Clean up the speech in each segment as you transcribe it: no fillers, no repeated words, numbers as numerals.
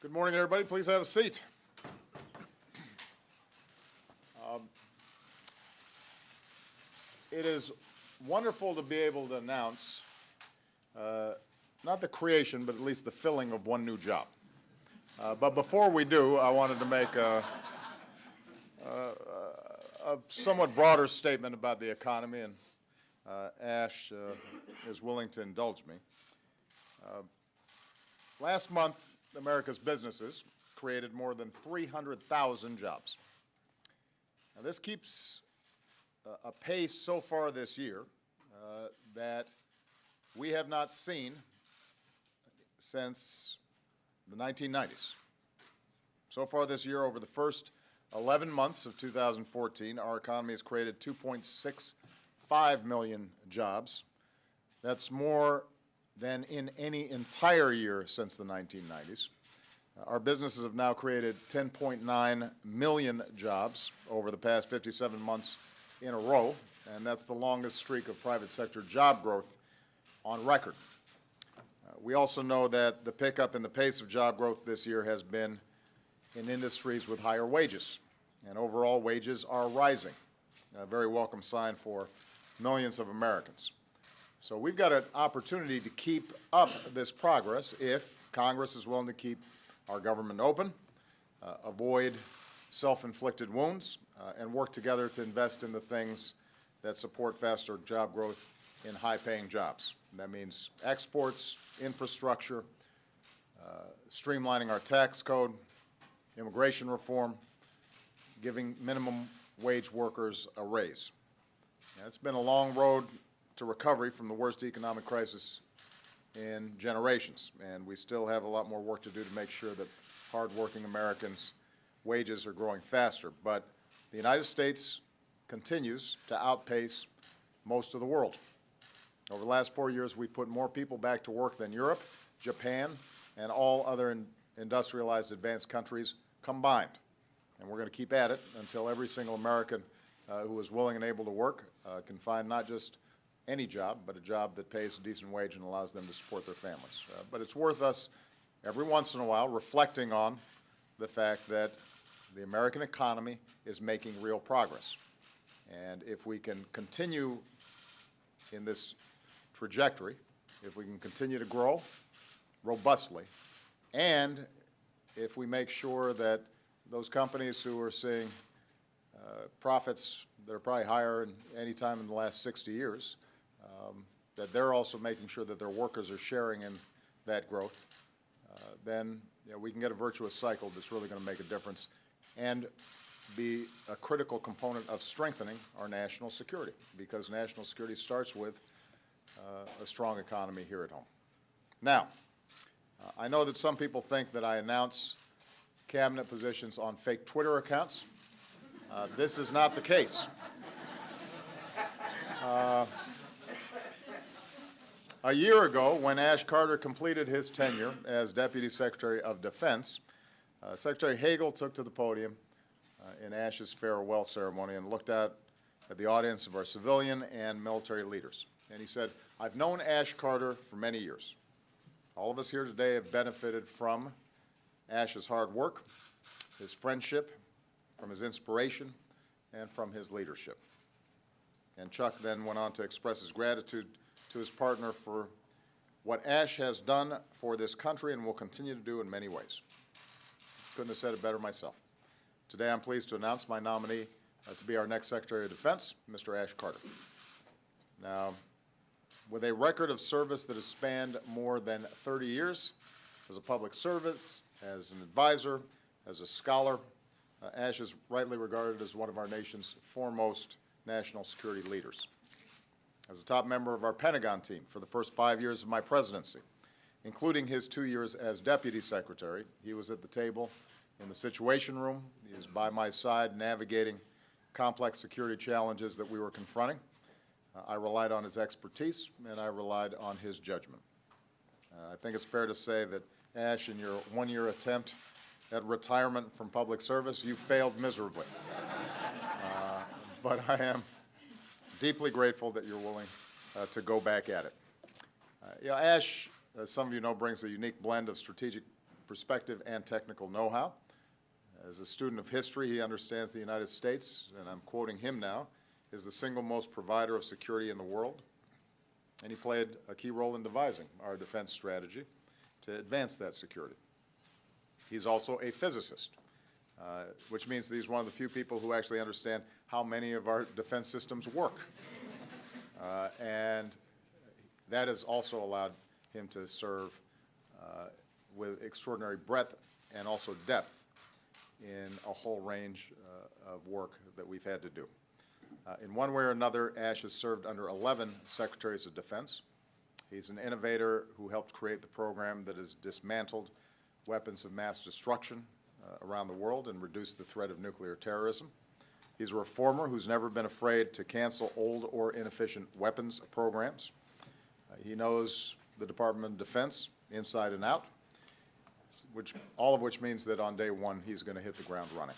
Good morning, everybody. Please have a seat. It is wonderful to be able to announce not the creation, but at least the filling of one new job. But before we do, I wanted to make a somewhat broader statement about the economy, and Ash is willing to indulge me. Last month, America's businesses created more than 300,000 jobs. Now, this keeps a pace so far this year that we have not seen since the 1990s. So far this year, over the first 11 months of 2014, our economy has created 2.65 million jobs. That's more than in any entire year since the 1990s. Our businesses have now created 10.9 million jobs over the past 57 months in a row, and that's the longest streak of private sector job growth on record. We also know that the pickup in the pace of job growth this year has been in industries with higher wages, and overall wages are rising, a very welcome sign for millions of Americans. So we've got an opportunity to keep up this progress if Congress is willing to keep our government open, avoid self-inflicted wounds, and work together to invest in the things that support faster job growth in high-paying jobs. And that means exports, infrastructure, streamlining our tax code, immigration reform, giving minimum wage workers a raise. Now, it's been a long road to recovery from the worst economic crisis in generations, and we still have a lot more work to do to make sure that hardworking Americans' wages are growing faster. But the United States continues to outpace most of the world. Over the last 4 years, we've put more people back to work than Europe, Japan, and all other industrialized advanced countries combined. And we're going to keep at it until every single American who is willing and able to work can find not just any job, but a job that pays a decent wage and allows them to support their families. But it's worth us every once in a while reflecting on the fact that the American economy is making real progress. And if we can continue in this trajectory, if we can continue to grow robustly, and if we make sure that those companies who are seeing profits that are probably higher than any time in the last 60 years, that they're also making sure that their workers are sharing in that growth, then we can get a virtuous cycle that's really going to make a difference and be a critical component of strengthening our national security, because national security starts with a strong economy here at home. Now, I know that some people think that I announce cabinet positions on fake Twitter accounts. This is not the case. A year ago, when Ash Carter completed his tenure as Deputy Secretary of Defense, Secretary Hagel took to the podium in Ash's farewell ceremony and looked out at the audience of our civilian and military leaders. And he said, "I've known Ash Carter for many years. All of us here today have benefited from Ash's hard work, his friendship, from his inspiration, and from his leadership." And Chuck then went on to express his gratitude to his partner for what Ash has done for this country and will continue to do in many ways. Couldn't have said it better myself. Today I'm pleased to announce my nominee to be our next Secretary of Defense, Mr. Ash Carter. Now, with a record of service that has spanned more than 30 years as a public servant, as an advisor, as a scholar, Ash is rightly regarded as one of our nation's foremost national security leaders. As a top member of our Pentagon team for the first 5 years of my presidency, including his 2 years as Deputy Secretary, he was at the table in the Situation Room. He was by my side navigating complex security challenges that we were confronting. I relied on his expertise, and I relied on his judgment. I think it's fair to say that, Ash, in your one-year attempt at retirement from public service, you failed miserably. But I am deeply grateful that you're willing to go back at it. Ash, as some of you know, brings a unique blend of strategic perspective and technical know-how. As a student of history, he understands the United States, and I'm quoting him now, is the single most provider of security in the world. And he played a key role in devising our defense strategy to advance that security. He's also a physicist, which means that he's one of the few people who actually understand how many of our defense systems work. And that has also allowed him to serve with extraordinary breadth and also depth in a whole range of work that we've had to do. In one way or another, Ash has served under 11 Secretaries of Defense. He's an innovator who helped create the program that has dismantled weapons of mass destruction around the world and reduced the threat of nuclear terrorism. He's a reformer who's never been afraid to cancel old or inefficient weapons programs. He knows the Department of Defense inside and out, all of which means that on day one he's going to hit the ground running.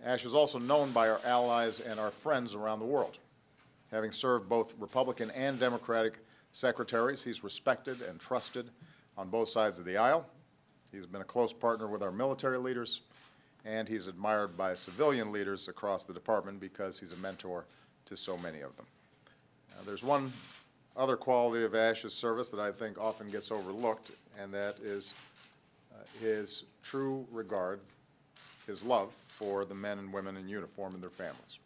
Ash is also known by our allies and our friends around the world. Having served both Republican and Democratic secretaries, he's respected and trusted on both sides of the aisle. He's been a close partner with our military leaders, and he's admired by civilian leaders across the department because he's a mentor to so many of them. There's one other quality of Ash's service that I think often gets overlooked, and that is his true regard, his love for the men and women in uniform and their families,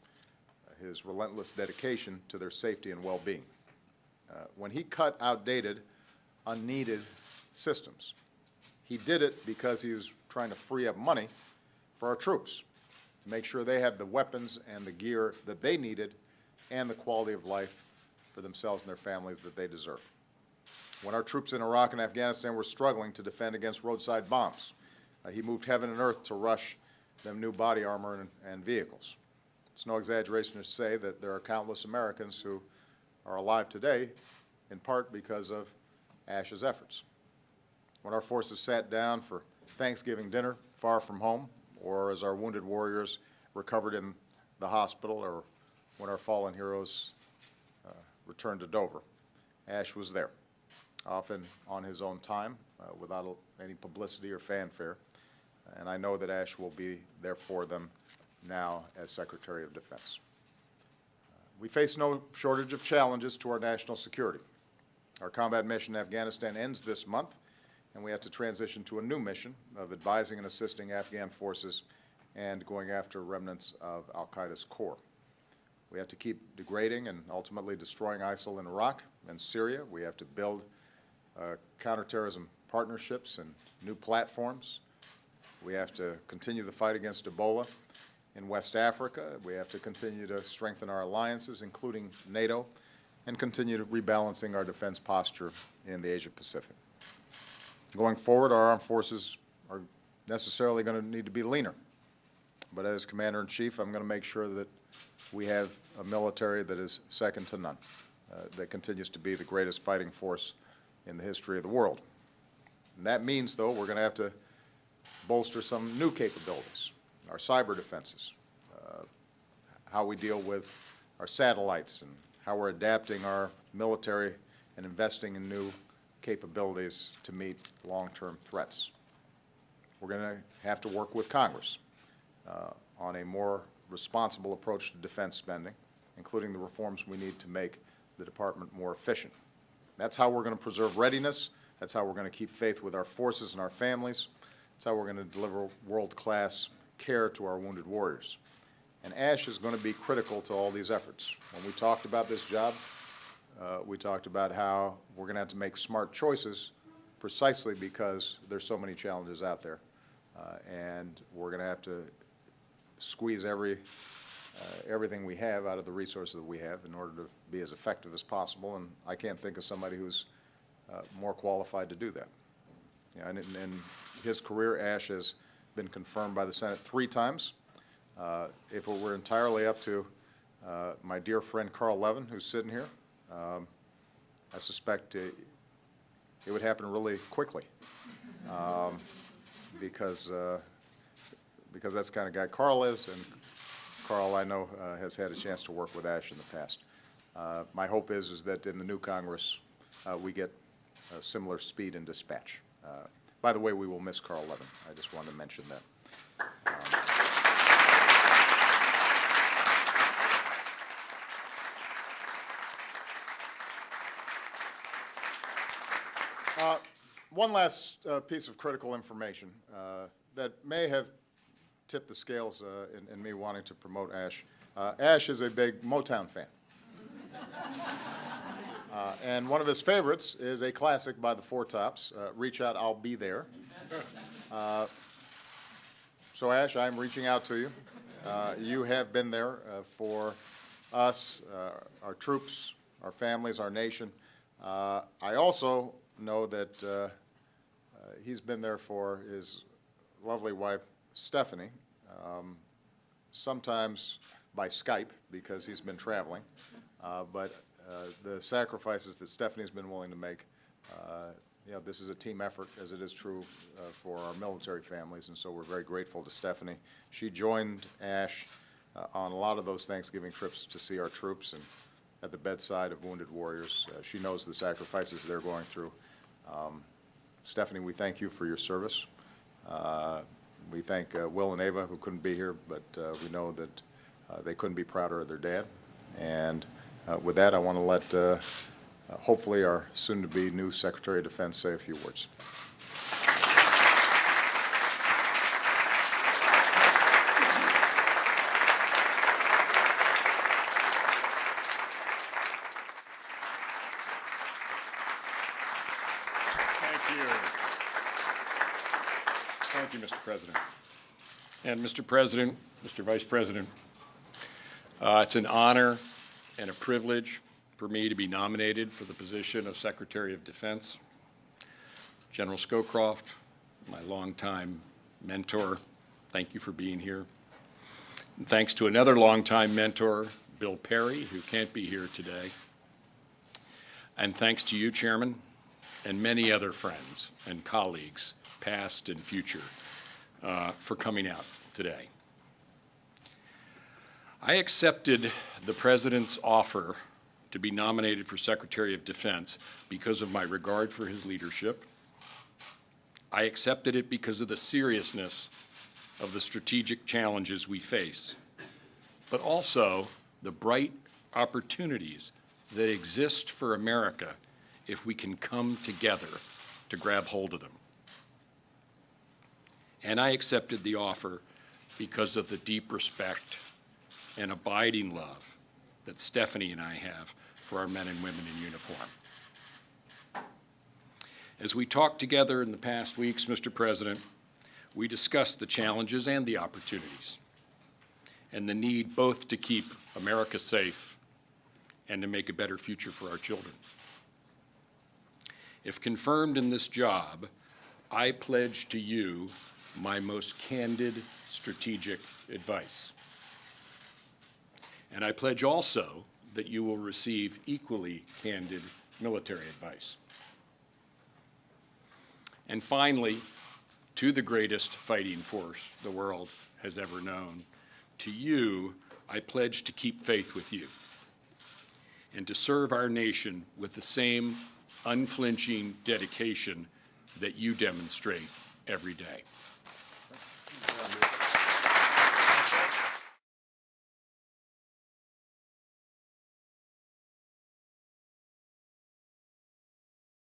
his relentless dedication to their safety and well-being. When he cut outdated, unneeded systems, he did it because he was trying to free up money for our troops, to make sure they had the weapons and the gear that they needed and the quality of life for themselves and their families that they deserve. When our troops in Iraq and Afghanistan were struggling to defend against roadside bombs, he moved heaven and earth to rush them new body armor and vehicles. It's no exaggeration to say that there are countless Americans who are alive today in part because of Ash's efforts. When our forces sat down for Thanksgiving dinner far from home, or as our wounded warriors recovered in the hospital, or when our fallen heroes returned to Dover, Ash was there, often on his own time, without any publicity or fanfare. And I know that Ash will be there for them now as Secretary of Defense. We face no shortage of challenges to our national security. Our combat mission in Afghanistan ends this month, and we have to transition to a new mission of advising and assisting Afghan forces and going after remnants of al-Qaeda's core. We have to keep degrading and ultimately destroying ISIL in Iraq and Syria. We have to build counterterrorism partnerships and new platforms. We have to continue the fight against Ebola in West Africa. We have to continue to strengthen our alliances, including NATO, and continue rebalancing our defense posture in the Asia-Pacific. Going forward, our armed forces are necessarily going to need to be leaner. But as Commander-in-Chief, I'm going to make sure that we have a military that is second to none, that continues to be the greatest fighting force in the history of the world. And that means, though, we're going to have to bolster some new capabilities, our cyber defenses, how we deal with our satellites, and how we're adapting our military and investing in new capabilities to meet long-term threats. We're going to have to work with Congress on a more responsible approach to defense spending, including the reforms we need to make the department more efficient. That's how we're going to preserve readiness. That's how we're going to keep faith with our forces and our families. That's how we're going to deliver world-class care to our wounded warriors. And Ash is going to be critical to all these efforts. When we talked about this job, we talked about how we're going to have to make smart choices precisely because there's so many challenges out there. And we're going to have to squeeze everything we have out of the resources that we have in order to be as effective as possible. And I can't think of somebody who's more qualified to do that. You know, in his career, Ash has been confirmed by the Senate 3 times. If it were entirely up to my dear friend Carl Levin, who's sitting here, I suspect it would happen really quickly because that's the kind of guy Carl is, and Carl, I know, has had a chance to work with Ash in the past. My hope is that in the new Congress we get similar speed and dispatch. By the way, we will miss Carl Levin. I just wanted to mention that. One last piece of critical information that may have tipped the scales in me wanting to promote Ash. Ash is a big Motown fan. And one of his favorites is a classic by the Four Tops, Reach Out, I'll Be There. So Ash, I'm reaching out to you. You have been there for us, our troops, our families, our nation. I also know that he's been there for his lovely wife, Stephanie, sometimes by Skype because he's been traveling, but the sacrifices that Stephanie's been willing to make, you know, this is a team effort, as it is true for our military families, and so we're very grateful to Stephanie. She joined Ash on a lot of those Thanksgiving trips to see our troops and at the bedside of wounded warriors. She knows the sacrifices they're going through. Stephanie, we thank you for your service. We thank Will and Ava, who couldn't be here, but we know that they couldn't be prouder of their dad. And with that, I want to let hopefully our soon-to-be new Secretary of Defense say a few words. Thank you, Mr. President. And Mr. President, Mr. Vice President, it's an honor and a privilege for me to be nominated for the position of Secretary of Defense. General Scowcroft, my longtime mentor, thank you for being here. And thanks to another longtime mentor, Bill Perry, who can't be here today. And thanks to you, Chairman, and many other friends and colleagues, past and future, for coming out today. I accepted the President's offer to be nominated for Secretary of Defense because of my regard for his leadership. I accepted it because of the seriousness of the strategic challenges we face, but also the bright opportunities that exist for America if we can come together to grab hold of them. And I accepted the offer because of the deep respect and abiding love that Stephanie and I have for our men and women in uniform. As we talked together in the past weeks, Mr. President, we discussed the challenges and the opportunities and the need both to keep America safe and to make a better future for our children. If confirmed in this job, I pledge to you my most candid strategic advice. And I pledge also that you will receive equally candid military advice. And finally, to the greatest fighting force the world has ever known, to you, I pledge to keep faith with you and to serve our nation with the same unflinching dedication that you demonstrate every day.